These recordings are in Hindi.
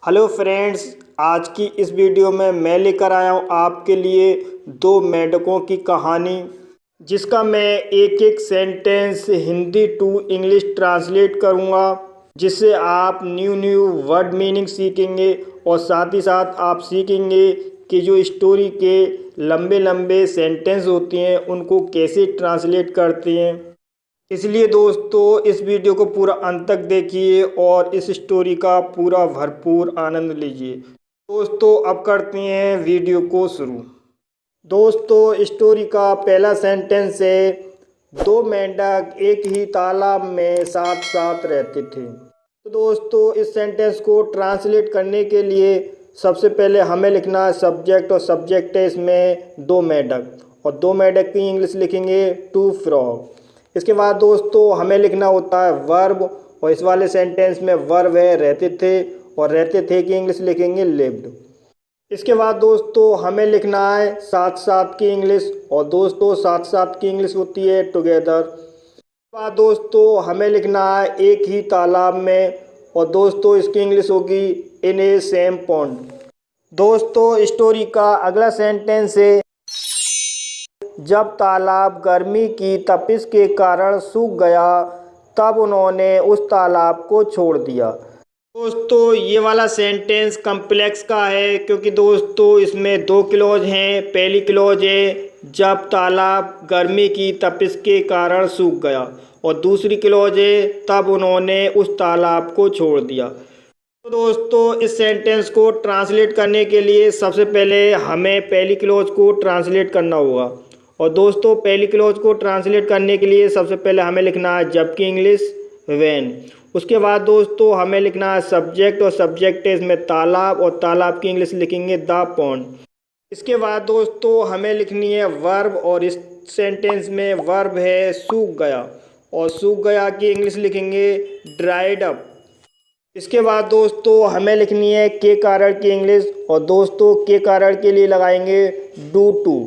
हेलो फ्रेंड्स, आज की इस वीडियो में मैं लेकर आया हूँ आपके लिए दो मेंढकों की कहानी, जिसका मैं एक एक sentence Hindi to English translate करूँगा, जिससे आप न्यू न्यू वर्ड मीनिंग सीखेंगे और साथ ही साथ आप सीखेंगे कि जो स्टोरी के लंबे लंबे सेंटेंस होती हैं उनको कैसे ट्रांसलेट करते हैं। इसलिए दोस्तों इस वीडियो को पूरा अंत तक देखिए और इस स्टोरी का पूरा भरपूर आनंद लीजिए। दोस्तों अब करते हैं वीडियो को शुरू। दोस्तों स्टोरी का पहला सेंटेंस है, दो मेंढक एक ही तालाब में साथ साथ रहते थे। तो दोस्तों इस सेंटेंस को ट्रांसलेट करने के लिए सबसे पहले हमें लिखना है सब्जेक्ट, और सब्जेक्ट है इसमें दो मेंढक, और दो मेंढक की इंग्लिश लिखेंगे टू फ्रॉग। इसके बाद दोस्तों हमें लिखना होता है वर्ब, और इस वाले सेंटेंस में वर्ब है रहते थे, और रहते थे की इंग्लिश लिखेंगे लिव्ड। इसके बाद दोस्तों हमें लिखना है साथ साथ की इंग्लिश, और दोस्तों साथ साथ की इंग्लिश होती है टुगेदर। इसके बाद दोस्तों हमें लिखना है एक ही तालाब में, और दोस्तों इसकी इंग्लिश होगी इन ए सेम पॉन्ड। दोस्तों स्टोरी का अगला सेंटेंस है, जब तालाब गर्मी की तपिश के कारण सूख गया तब उन्होंने उस तालाब को छोड़ दिया। दोस्तों ये वाला सेंटेंस कम्प्लेक्स का है, क्योंकि दोस्तों इसमें दो क्लॉज हैं। पहली क्लॉज है जब तालाब गर्मी की तपिश के कारण सूख गया, और दूसरी क्लॉज है तब उन्होंने उस तालाब को छोड़ दिया। तो दोस्तों इस सेंटेंस को ट्रांसलेट करने के लिए सबसे पहले हमें पहली क्लॉज को ट्रांसलेट करना होगा, और दोस्तों पहली क्लॉज को ट्रांसलेट करने के लिए सबसे पहले हमें लिखना है जबकि इंग्लिश व्हेन। उसके बाद दोस्तों हमें लिखना है सब्जेक्ट, और सब्जेक्ट है इसमें तालाब, और तालाब की इंग्लिश लिखेंगे द पॉन्ड। इसके बाद दोस्तों हमें लिखनी है वर्ब, और इस सेंटेंस में वर्ब है सूख गया, और सूख गया की इंग्लिश लिखेंगे ड्राइड अप। इसके बाद दोस्तों हमें लिखनी है के कारण की इंग्लिश, और दोस्तों के कारण के लिए लगाएंगे डू टू।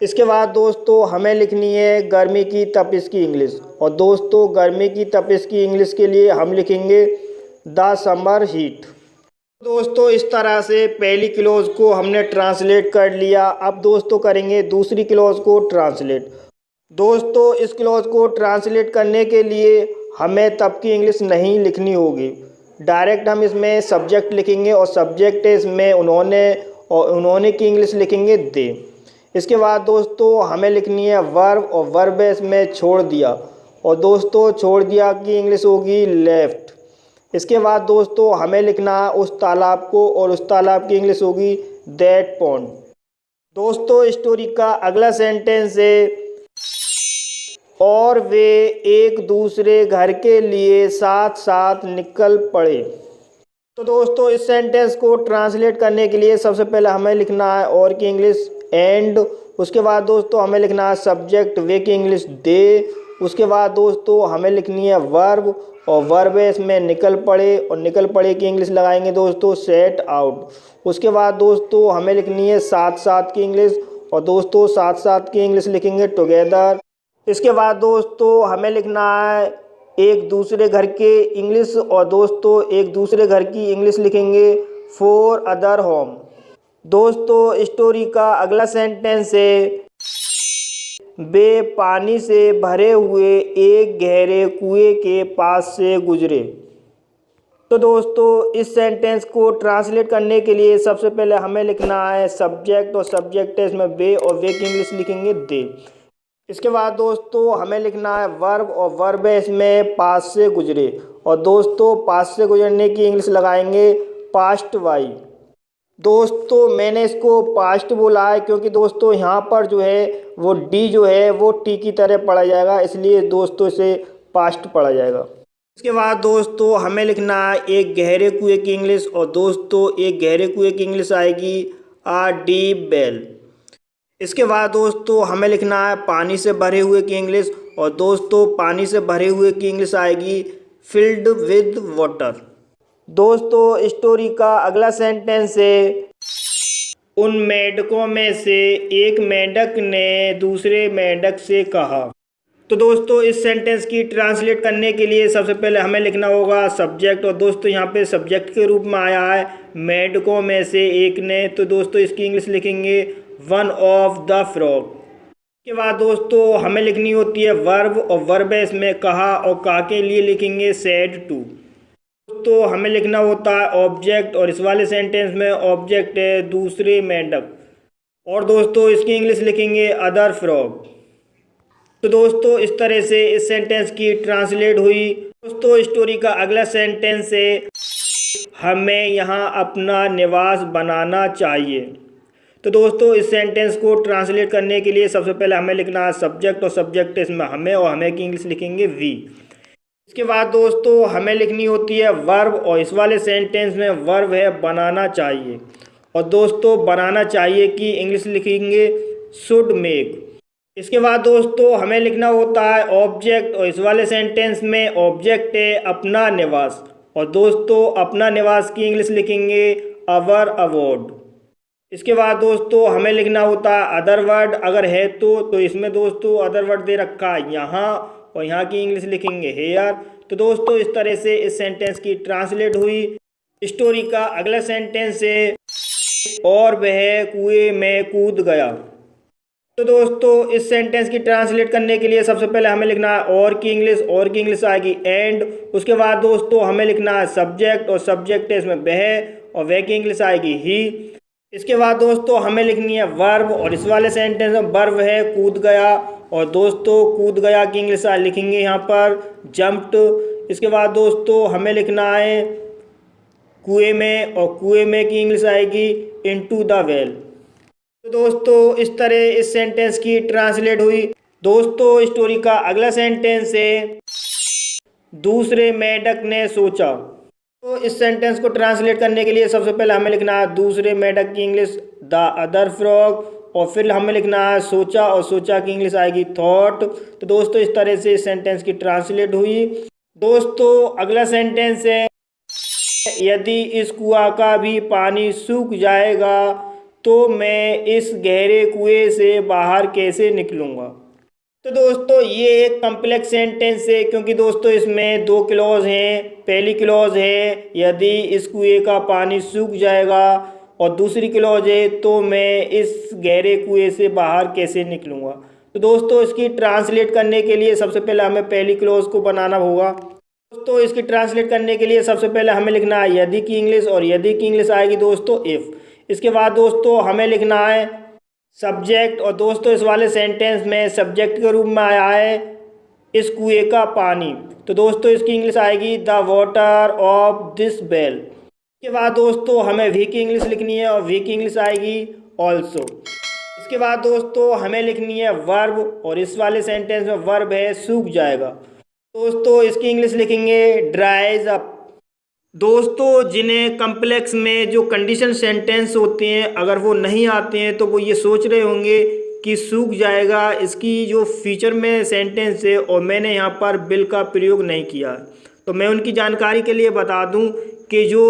इसके बाद दोस्तों हमें लिखनी है गर्मी की तपिश की इंग्लिश, और दोस्तों गर्मी की तपिश की इंग्लिश के लिए हम लिखेंगे द समर हीट। दोस्तों इस तरह से पहली क्लॉज को हमने ट्रांसलेट कर लिया। अब दोस्तों करेंगे दूसरी क्लॉज को ट्रांसलेट। दोस्तों इस क्लॉज को ट्रांसलेट करने के लिए हमें तब की इंग्लिश नहीं लिखनी होगी, डायरेक्ट हम इसमें सब्जेक्ट लिखेंगे, और सब्जेक्ट है इसमें उन्होंने, और उन्होंने की इंग्लिश लिखेंगे दे। इसके बाद दोस्तों हमें लिखनी है वर्ब, और वर्ब इसमें छोड़ दिया, और दोस्तों छोड़ दिया की इंग्लिश होगी लेफ्ट। इसके बाद दोस्तों हमें लिखना है उस तालाब को, और उस तालाब की इंग्लिश होगी दैट पॉन्ड। दोस्तों स्टोरी का अगला सेंटेंस है, और वे एक दूसरे घर के लिए साथ साथ निकल पड़े। तो दोस्तों इस सेंटेंस को ट्रांसलेट करने के लिए सबसे पहले हमें लिखना है और की इंग्लिश एंड। उसके बाद दोस्तों हमें लिखना है सब्जेक्ट, वे की इंग्लिश दे। उसके बाद दोस्तों हमें लिखनी है वर्ब, और वर्ब इसमें निकल पड़े, और निकल पड़े की इंग्लिश लगाएंगे दोस्तों सेट आउट। उसके बाद दोस्तों हमें लिखनी है साथ साथ की इंग्लिश, और दोस्तों साथ साथ की इंग्लिश लिखेंगे टुगेदर। इसके बाद दोस्तों हमें लिखना है एक दूसरे घर के इंग्लिश, और दोस्तों एक दूसरे घर की इंग्लिश लिखेंगे फॉर अदर होम। दोस्तों स्टोरी का अगला सेंटेंस है, वे पानी से भरे हुए एक गहरे कुएं के पास से गुजरे। तो दोस्तों इस सेंटेंस को ट्रांसलेट करने के लिए सबसे पहले हमें लिखना है सब्जेक्ट, और सब्जेक्ट है इसमें वे, और वे की इंग्लिश लिखेंगे दे। इसके बाद दोस्तों हमें लिखना है वर्ब, और वर्ब है इसमें पास से गुजरे, और दोस्तों पास से गुजरने की इंग्लिश लगाएंगे पास्ट बाई। दोस्तों मैंने इसको पास्ट बोला है क्योंकि दोस्तों यहाँ पर जो है वो डी जो है वो टी की तरह पढ़ा जाएगा, इसलिए दोस्तों इसे पास्ट पढ़ा जाएगा। इसके बाद दोस्तों हमें लिखना है एक गहरे कुएं की इंग्लिश, और दोस्तों एक गहरे कुएं की इंग्लिश आएगी आ डीप वेल। इसके बाद दोस्तों हमें लिखना है पानी से भरे हुए की इंग्लिश, और दोस्तों पानी से भरे हुए की इंग्लिश आएगी फिल्ड विद वाटर। दोस्तों स्टोरी का अगला सेंटेंस है, उन मेंढकों में से एक मेंढक ने दूसरे मेंढक से कहा। तो दोस्तों इस सेंटेंस की ट्रांसलेट करने के लिए सबसे पहले हमें लिखना होगा सब्जेक्ट। और दोस्तों यहाँ पे सब्जेक्ट के रूप में आया है मेंढकों में से एक ने, तो दोस्तों इसकी इंग्लिश लिखेंगे वन ऑफ द फ्रॉग। के बाद दोस्तों हमें लिखनी होती है वर्ब, और वर्ब है इसमें कहा, और कहा के लिए लिखेंगे सेड टू। तो हमें लिखना होता है ऑब्जेक्ट, और इस वाले सेंटेंस में ऑब्जेक्ट है दूसरे मेंढक, और दोस्तों इसकी इंग्लिश लिखेंगे अदर फ्रॉग। तो दोस्तों इस तरह से इस सेंटेंस की ट्रांसलेट हुई। दोस्तों स्टोरी का अगला सेंटेंस है हमें यहाँ अपना निवास बनाना चाहिए। तो दोस्तों इस सेंटेंस को ट्रांसलेट करने के लिए सबसे पहले हमें लिखना है सब्जेक्ट, और सब्जेक्ट इसमें हमें, और हमें की इंग्लिश लिखेंगे वी। इसके बाद दोस्तों हमें लिखनी होती है वर्ब, और इस वाले सेंटेंस में वर्ब है बनाना चाहिए, और दोस्तों बनाना चाहिए की इंग्लिश लिखेंगे शुड मेक। इसके बाद दोस्तों हमें लिखना होता है ऑब्जेक्ट, और इस वाले सेंटेंस में ऑब्जेक्ट है अपना निवास, और दोस्तों अपना निवास की इंग्लिश लिखेंगे अवर अवॉर्ड। इसके बाद दोस्तों हमें लिखना होता है अदर वर्ड, अगर है तो इसमें दोस्तों अदर वर्ड दे रखा है यहाँ, और यहाँ की इंग्लिश लिखेंगे हेयर। तो दोस्तों इस तरह से इस सेंटेंस की ट्रांसलेट हुई। स्टोरी का अगला सेंटेंस है और वह कुएं में कूद गया। तो दोस्तों इस सेंटेंस की ट्रांसलेट करने के लिए सबसे पहले हमें लिखना है और की इंग्लिश आएगी एंड। उसके बाद दोस्तों हमें लिखना है सब्जेक्ट, और सब्जेक्ट है इसमें वह, और वह की इंग्लिश आएगी ही। इसके बाद दोस्तों हमें लिखनी है वर्ब, और इस वाले सेंटेंस में वर्ब है कूद गया, और दोस्तों कूद गया की इंग्लिश लिखेंगे यहाँ पर जंप्ड। इसके बाद दोस्तों हमें लिखना है कुएं में, और कुएं में की इंग्लिश आएगी इनटू द वेल। तो दोस्तों इस तरह इस सेंटेंस की ट्रांसलेट हुई। दोस्तों स्टोरी का अगला सेंटेंस है दूसरे मेंढक ने सोचा। तो इस सेंटेंस को ट्रांसलेट करने के लिए सबसे पहले हमें लिखना है दूसरे मेंढक की इंग्लिश द अदर फ्रॉग, और फिर हमें लिखना है सोचा, और सोचा की इंग्लिश आएगी थॉट। तो दोस्तों इस तरह से इस सेंटेंस की ट्रांसलेट हुई। दोस्तों अगला सेंटेंस है यदि इस कुआं का भी पानी सूख जाएगा तो मैं इस गहरे कुएं से बाहर कैसे निकलूँगा। तो दोस्तों ये एक कम्प्लेक्स सेंटेंस है, क्योंकि दोस्तों इसमें दो क्लॉज हैं। पहली क्लॉज है यदि इस कुएं का पानी सूख जाएगा, और दूसरी क्लॉज है तो मैं इस गहरे कुएं से बाहर कैसे निकलूँगा। तो दोस्तों इसकी ट्रांसलेट करने के लिए सबसे पहले हमें पहली क्लॉज को बनाना होगा। दोस्तों इसकी ट्रांसलेट करने के लिए सबसे पहले हमें लिखना है यदि की इंग्लिश, और यदि की इंग्लिश आएगी दोस्तों इफ़। इसके बाद दोस्तों हमें लिखना है सब्जेक्ट, और दोस्तों इस वाले सेंटेंस में सब्जेक्ट के रूप में आया है इस कुएं का पानी। तो दोस्तों इसकी इंग्लिश आएगी the water of this well. इसके बाद दोस्तों हमें वी की इंग्लिश लिखनी है, और वी की इंग्लिश आएगी ऑल्सो। इसके बाद दोस्तों हमें लिखनी है वर्ब, और इस वाले सेंटेंस में वर्ब है सूख जाएगा। दोस्तों इसकी इंग्लिश लिखेंगे ड्राइज अप। दोस्तों जिन्हें कम्प्लेक्स में जो कंडीशन सेंटेंस होते हैं अगर वो नहीं आते हैं तो वो ये सोच रहे होंगे कि सूख जाएगा इसकी जो फ्यूचर में सेंटेंस है, और मैंने यहाँ पर बिल का प्रयोग नहीं किया। तो मैं उनकी जानकारी के लिए बता दूँ कि जो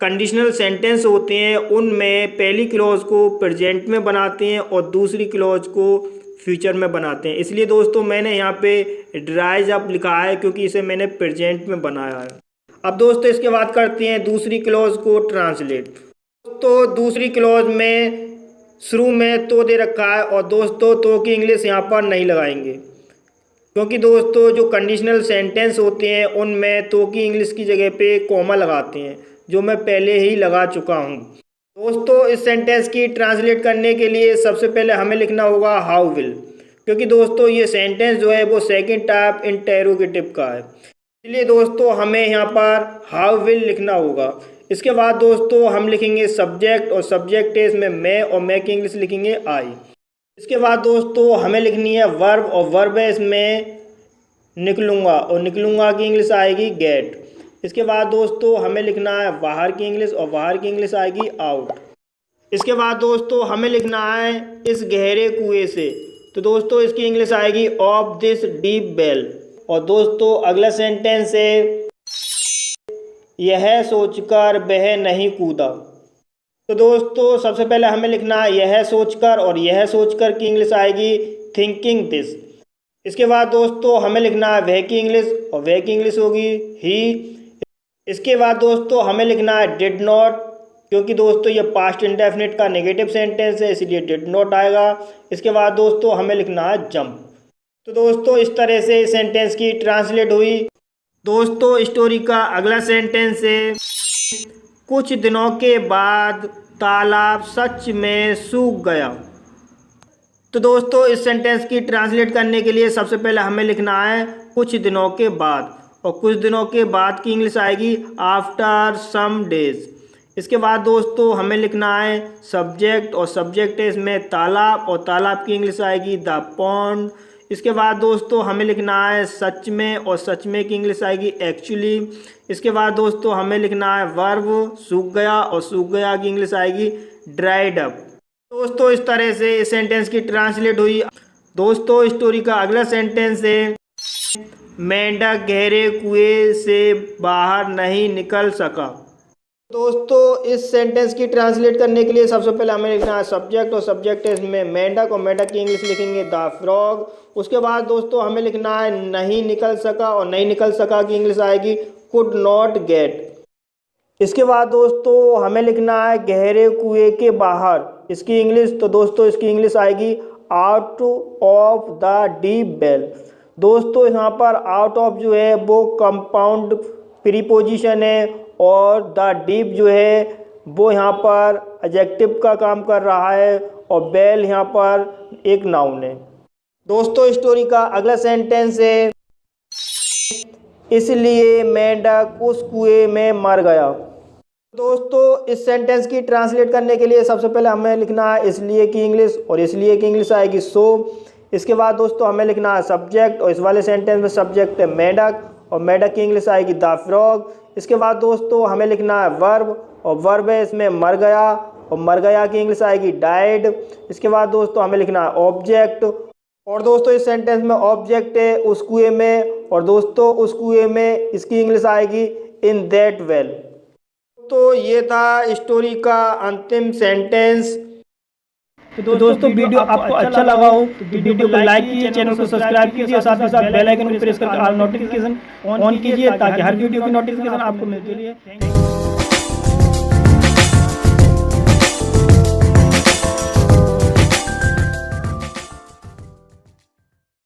कंडीशनल सेंटेंस होते हैं उनमें पहली क्लॉज को प्रेजेंट में बनाते हैं और दूसरी क्लॉज को फ्यूचर में बनाते हैं। इसलिए दोस्तों मैंने यहाँ पे ड्राइज अप लिखा है, क्योंकि इसे मैंने प्रेजेंट में बनाया है। अब दोस्तों इसके बाद करते हैं दूसरी क्लॉज को ट्रांसलेट। तो दूसरी क्लॉज में शुरू में तो दे रखा है, और दोस्तों तो की इंग्लिश यहाँ पर नहीं लगाएंगे, क्योंकि दोस्तों जो कंडीशनल सेंटेंस होते हैं उनमें तो की इंग्लिश की जगह पे कॉमा लगाते हैं, जो मैं पहले ही लगा चुका हूँ। दोस्तों इस सेंटेंस की ट्रांसलेट करने के लिए सबसे पहले हमें लिखना होगा हाउ विल, क्योंकि दोस्तों ये सेंटेंस जो है वो सेकंड टाइप इंटेरोगेटिव का है, इसलिए दोस्तों हमें यहाँ पर हाउ विल लिखना होगा। इसके बाद दोस्तों हम लिखेंगे सब्जेक्ट, और सब्जेक्ट है इसमें मैं, और मैं की इंग्लिश लिखेंगे आई। इसके बाद दोस्तों हमें लिखनी है वर्ब, और वर्ब है इसमें निकलूँगा, और निकलूँगा की इंग्लिश आएगी गेट। इसके बाद दोस्तों हमें लिखना है बाहर की इंग्लिश, और बाहर की इंग्लिश आएगी आउट। इसके बाद दोस्तों हमें लिखना है इस गहरे कुएं से, तो दोस्तों इसकी इंग्लिश आएगी ऑफ दिस डीप वेल। और दोस्तों अगला सेंटेंस है यह सोचकर वह नहीं कूदा। तो दोस्तों सबसे पहले हमें लिखना है यह सोचकर, और यह सोचकर की इंग्लिश आएगी थिंकिंग दिस। इसके बाद दोस्तों हमें लिखना है वह की इंग्लिश, और वह की इंग्लिश होगी ही। इसके बाद दोस्तों हमें लिखना है डिड नॉट, क्योंकि दोस्तों ये पास्ट इंडेफिनिट का नेगेटिव सेंटेंस है, इसलिए डिड नॉट आएगा। इसके बाद दोस्तों हमें लिखना है जंप। तो दोस्तों इस तरह से सेंटेंस की ट्रांसलेट हुई। दोस्तों स्टोरी का अगला सेंटेंस है, कुछ दिनों के बाद तालाब सच में सूख गया। तो दोस्तों इस सेंटेंस की ट्रांसलेट करने के लिए सबसे पहले हमें लिखना है कुछ दिनों के बाद, और कुछ दिनों के बाद की इंग्लिश आएगी आफ्टर सम डेज। इसके बाद दोस्तों हमें लिखना है सब्जेक्ट, और सब्जेक्ट है इसमें तालाब, और तालाब की इंग्लिश आएगी द पॉन्ड। इसके बाद दोस्तों हमें लिखना है सच में, और सच में की इंग्लिश आएगी एक्चुअली। इसके बाद दोस्तों हमें लिखना है वर्ब सूख गया, और सूख गया की इंग्लिश आएगी ड्राइड अप। दोस्तों इस तरह से इस सेंटेंस की ट्रांसलेट हुई। दोस्तों स्टोरी का अगला सेंटेंस है, मेंढक गहरे कुएं से बाहर नहीं निकल सका। दोस्तों इस सेंटेंस की ट्रांसलेट करने के लिए सबसे पहले हमें लिखना है सब्जेक्ट, और सब्जेक्ट है इसमें मेंढक, और मेंढक की इंग्लिश लिखेंगे द फ्रॉग। उसके बाद दोस्तों हमें लिखना है नहीं निकल सका, और नहीं निकल सका की इंग्लिश आएगी कुड नॉट गेट। इसके बाद दोस्तों हमें लिखना है गहरे कुएं के बाहर, इसकी इंग्लिश, तो दोस्तों इसकी इंग्लिश आएगी out of the deep well. दोस्तों यहाँ पर आउट ऑफ जो है वो कंपाउंड प्रीपोजिशन है, और द डीप जो है वो यहाँ पर एडजेक्टिव का काम कर रहा है, और वेल यहाँ पर एक नाउन है। दोस्तों स्टोरी का अगला सेंटेंस है, इसलिए मेंढक उस कुएं में मर गया। दोस्तों इस सेंटेंस की ट्रांसलेट करने के लिए सबसे पहले हमें लिखना है इसलिए की इंग्लिश, और इसलिए की इंग्लिश आएगी सो। इसके बाद दोस्तों हमें लिखना है सब्जेक्ट, और इस वाले सेंटेंस में सब्जेक्ट है मेंढक, और मेंढक की इंग्लिश आएगी द फ्रॉग। इसके बाद दोस्तों हमें लिखना है वर्ब, और वर्ब है इसमें मर गया, और मर गया की इंग्लिश आएगी डाइड। इसके बाद दोस्तों हमें लिखना है ऑब्जेक्ट, और दोस्तों इस सेंटेंस में ऑब्जेक्ट है उस कुएं में, और दोस्तों उस कुएं में इसकी इंग्लिश आएगी इन दैट वेल। तो ये था स्टोरी का अंतिम सेंटेंस। तो दोस्तों वीडियो आपको अच्छा लगा हो तो वीडियो को लाइक कीजिए, चैनल को सब्सक्राइब कीजिए, और साथ ही साथ बेल आइकन को प्रेस करके ऑल नोटिफिकेशन ऑन कीजिए, ताकि हर वीडियो की नोटिफिकेशन आपको मिलती रहे।